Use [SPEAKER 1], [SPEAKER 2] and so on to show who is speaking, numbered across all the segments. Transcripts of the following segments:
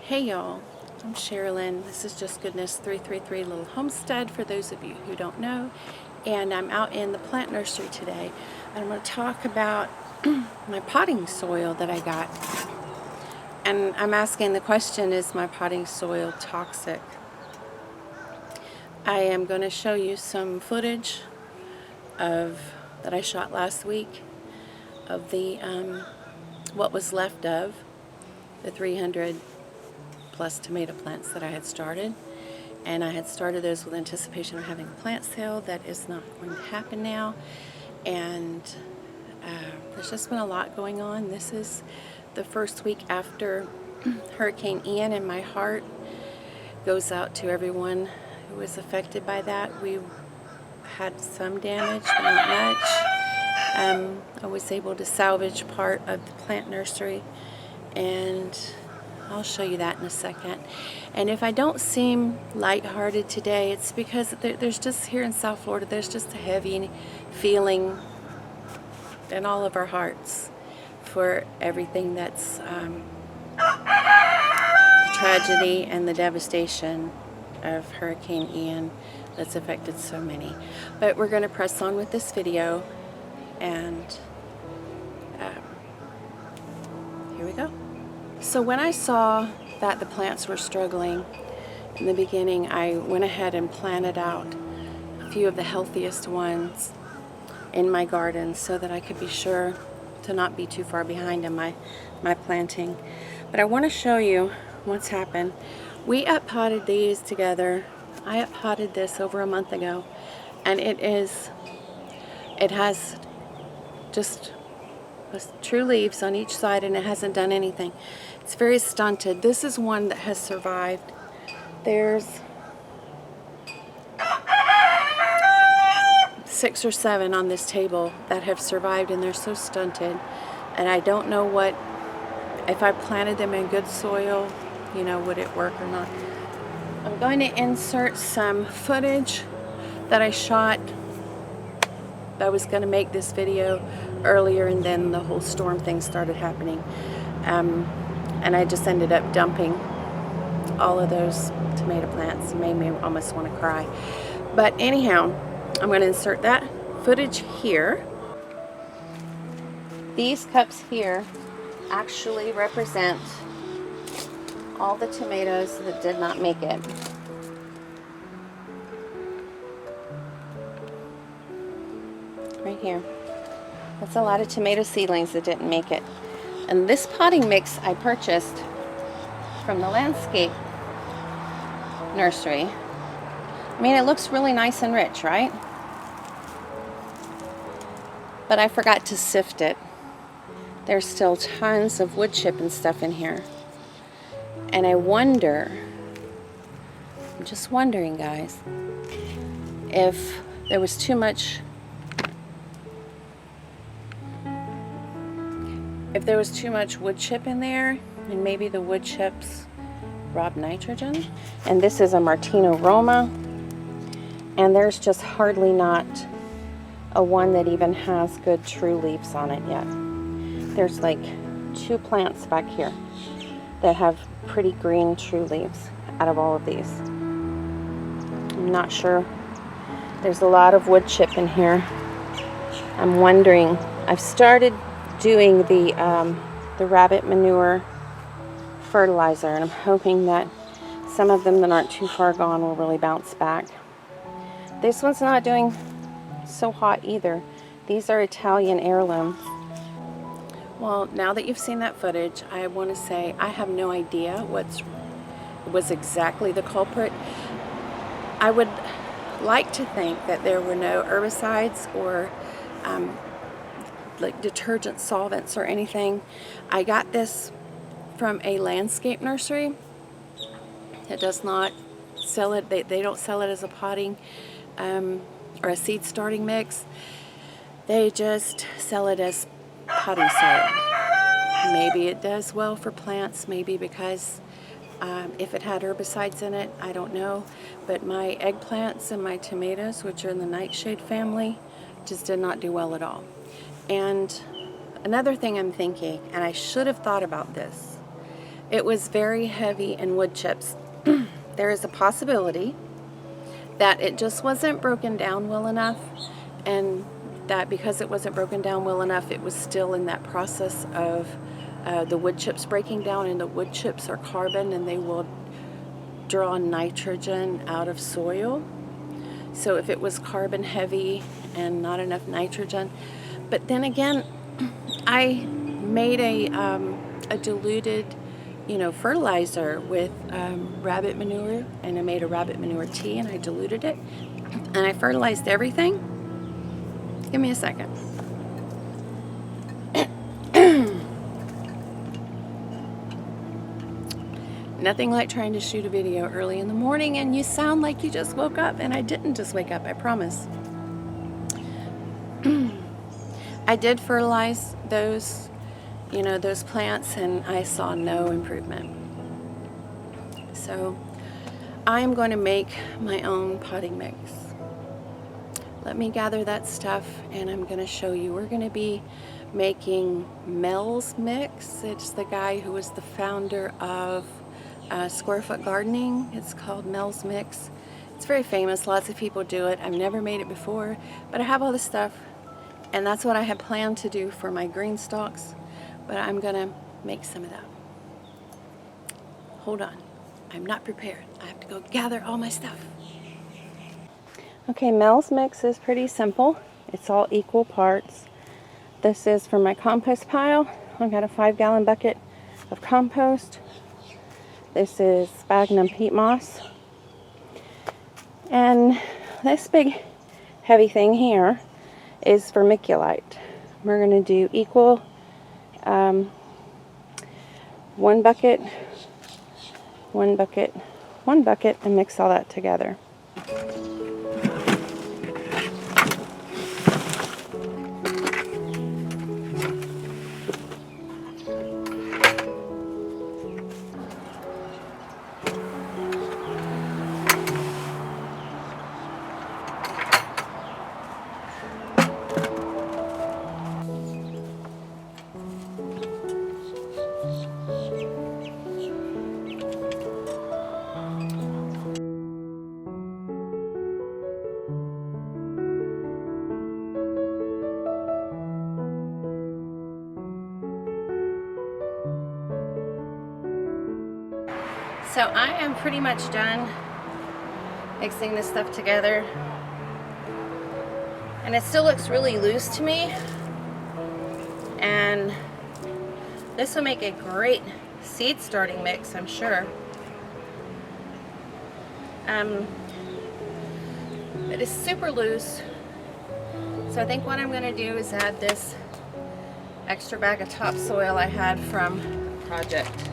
[SPEAKER 1] Hey y'all, I'm Sherilyn. This is Just Goodness 333 Little Homestead for those of you who don't know. And I'm out in the plant nursery today. And I'm going to talk about my potting soil that I got. And I'm asking the question, is my potting soil toxic? I am going to show you some footage that I shot last week of the what was left of the 300 plus tomato plants that I had started. And I had started those with anticipation of having a plant sale. That is not going to happen now. And there's just been a lot going on. This is the first week after Hurricane Ian, and my heart goes out to everyone who was affected by that. We had some damage, but not much. I was able to salvage part of the plant nursery, and I'll show you that in a second. And if I don't seem lighthearted today, it's because there's just, here in South Florida, there's just a heavy feeling in all of our hearts for everything that's the tragedy and the devastation of Hurricane Ian that's affected so many. But we're going to press on with this video, and here we go. So when I saw that the plants were struggling in the beginning, I went ahead and planted out a few of the healthiest ones in my garden so that I could be sure to not be too far behind in my planting. But I want to show you what's happened. We up-potted these together. I up-potted this over a month ago, and it has just true leaves on each side, and it hasn't done anything. It's very stunted. This is one that has survived. There's 6 or 7 on this table that have survived, and they're so stunted. And I don't know if I planted them in good soil, would it work or not. I'm going to insert some footage that I shot. I was going to make this video earlier, and then the whole storm thing started happening. And I just ended up dumping all of those tomato plants. It made me almost want to cry. But anyhow, I'm going to insert that footage here. These cups here actually represent all the tomatoes that did not make it. Right here. That's a lot of tomato seedlings that didn't make it. And this potting mix I purchased from the landscape nursery. I mean, it looks really nice and rich, right? But I forgot to sift it. There's still tons of wood chip and stuff in here. And I wonder, I'm just wondering, guys, if there was too much wood chip in there, and maybe the wood chips rob nitrogen. And this is a Martino Roma, and there's just hardly not a one that even has good true leaves on it yet. There's like 2 plants back here that have pretty green true leaves out of all of these. I'm not sure. There's a lot of wood chip in here. I'm wondering, I've started doing the rabbit manure fertilizer, and I'm hoping that some of them that aren't too far gone will really bounce back. This one's not doing so hot either. These are Italian heirlooms. Well, now that you've seen that footage, I want to say I have no idea what was exactly the culprit. I would like to think that there were no herbicides or like detergent solvents or anything. I got this from a landscape nursery. It does not sell it. They don't sell it as a potting or a seed starting mix. They just sell it as potting soil. Maybe it does well for plants, maybe because if it had herbicides in it, I don't know. But my eggplants and my tomatoes, which are in the nightshade family, just did not do well at all. And another thing I'm thinking, and I should have thought about this, it was very heavy in wood chips. There is a possibility that it just wasn't broken down well enough, and that because it wasn't broken down well enough, it was still in that process of the wood chips breaking down, and the wood chips are carbon and they will draw nitrogen out of soil. So if it was carbon heavy and not enough nitrogen. But then again, I made a diluted, fertilizer with rabbit manure, and I made a rabbit manure tea, and I diluted it, and I fertilized everything. Give me a second. Nothing like trying to shoot a video early in the morning and you sound like you just woke up, and I didn't just wake up, I promise. I did fertilize those plants, and I saw no improvement. So I'm going to make my own potting mix. Let me gather that stuff and I'm going to show you. We're going to be making Mel's Mix. It's the guy who was the founder of Square Foot Gardening. It's called Mel's Mix. It's very famous. Lots of people do it. I've never made it before, but I have all this stuff, and that's what I had planned to do for my green stalks, but I'm gonna make some of that. Hold on, I'm not prepared. I have to go gather all my stuff. Okay, Mel's Mix is pretty simple. It's all equal parts. This is for my compost pile. I've got a 5-gallon bucket of compost. This is sphagnum peat moss. And this big heavy thing here is vermiculite. We're going to do equal 1 bucket, 1 bucket, 1 bucket, and mix all that together. So I am pretty much done mixing this stuff together, and it still looks really loose to me, and this will make a great seed starting mix, I'm sure. It is super loose, so I think what I'm going to do is add this extra bag of topsoil I had from a project.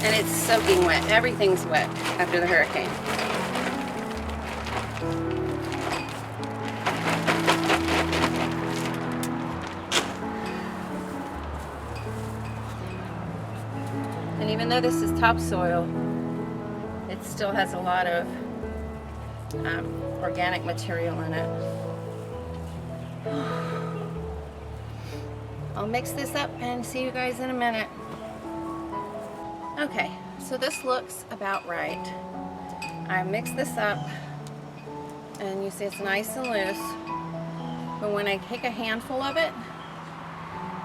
[SPEAKER 1] And it's soaking wet. Everything's wet after the hurricane. And even though this is topsoil, it still has a lot of organic material in it. I'll mix this up and see you guys in a minute. Okay, so this looks about right. I mixed this up, and you see it's nice and loose, but when I take a handful of it,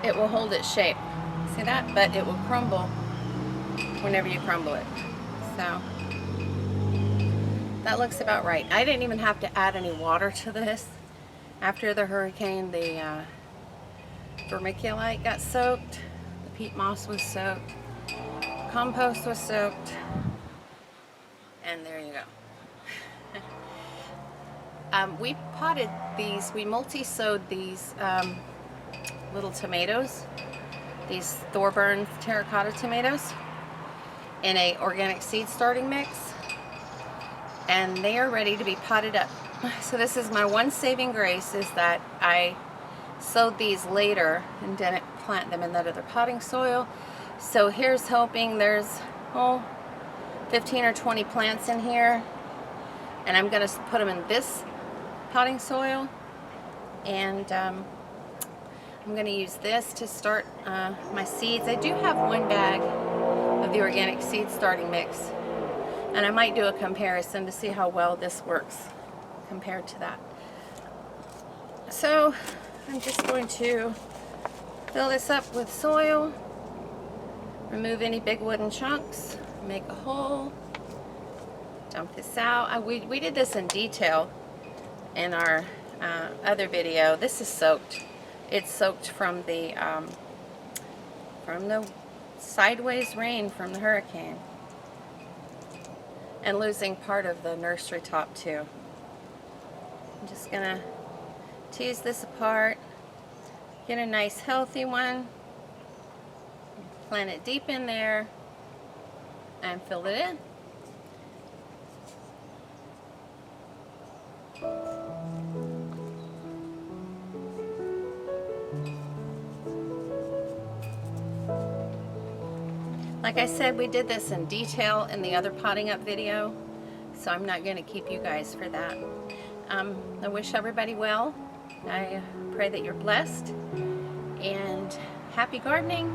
[SPEAKER 1] it will hold its shape. See that? But it will crumble whenever you crumble it. So that looks about right. I didn't even have to add any water to this. After the hurricane, the vermiculite got soaked, the peat moss was soaked, compost was soaked, and there you go. We potted these, we multi-sowed these little tomatoes, these Thorburn terracotta tomatoes, in a organic seed starting mix, and they are ready to be potted up. So this is my one saving grace, is that I sowed these later and didn't plant them in that other potting soil. So here's hoping. There's 15 or 20 plants in here, And I'm going to put them in this potting soil, and I'm going to use this to start my seeds. I do have 1 bag of the organic seed starting mix, and I might do a comparison to see how well this works compared to that. So I'm just going to fill this up with soil, remove any big wooden chunks, make a hole, dump this out. We did this in detail in our other video. This is soaked. It's soaked from the sideways rain from the hurricane, and losing part of the nursery top too. I'm just gonna tease this apart, get a nice healthy one, plant it deep in there, and fill it in. Like I said, we did this in detail in the other potting up video, so I'm not going to keep you guys for that. I wish everybody well. I pray that you're blessed, and happy gardening.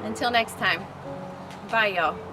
[SPEAKER 1] Until next time, bye y'all.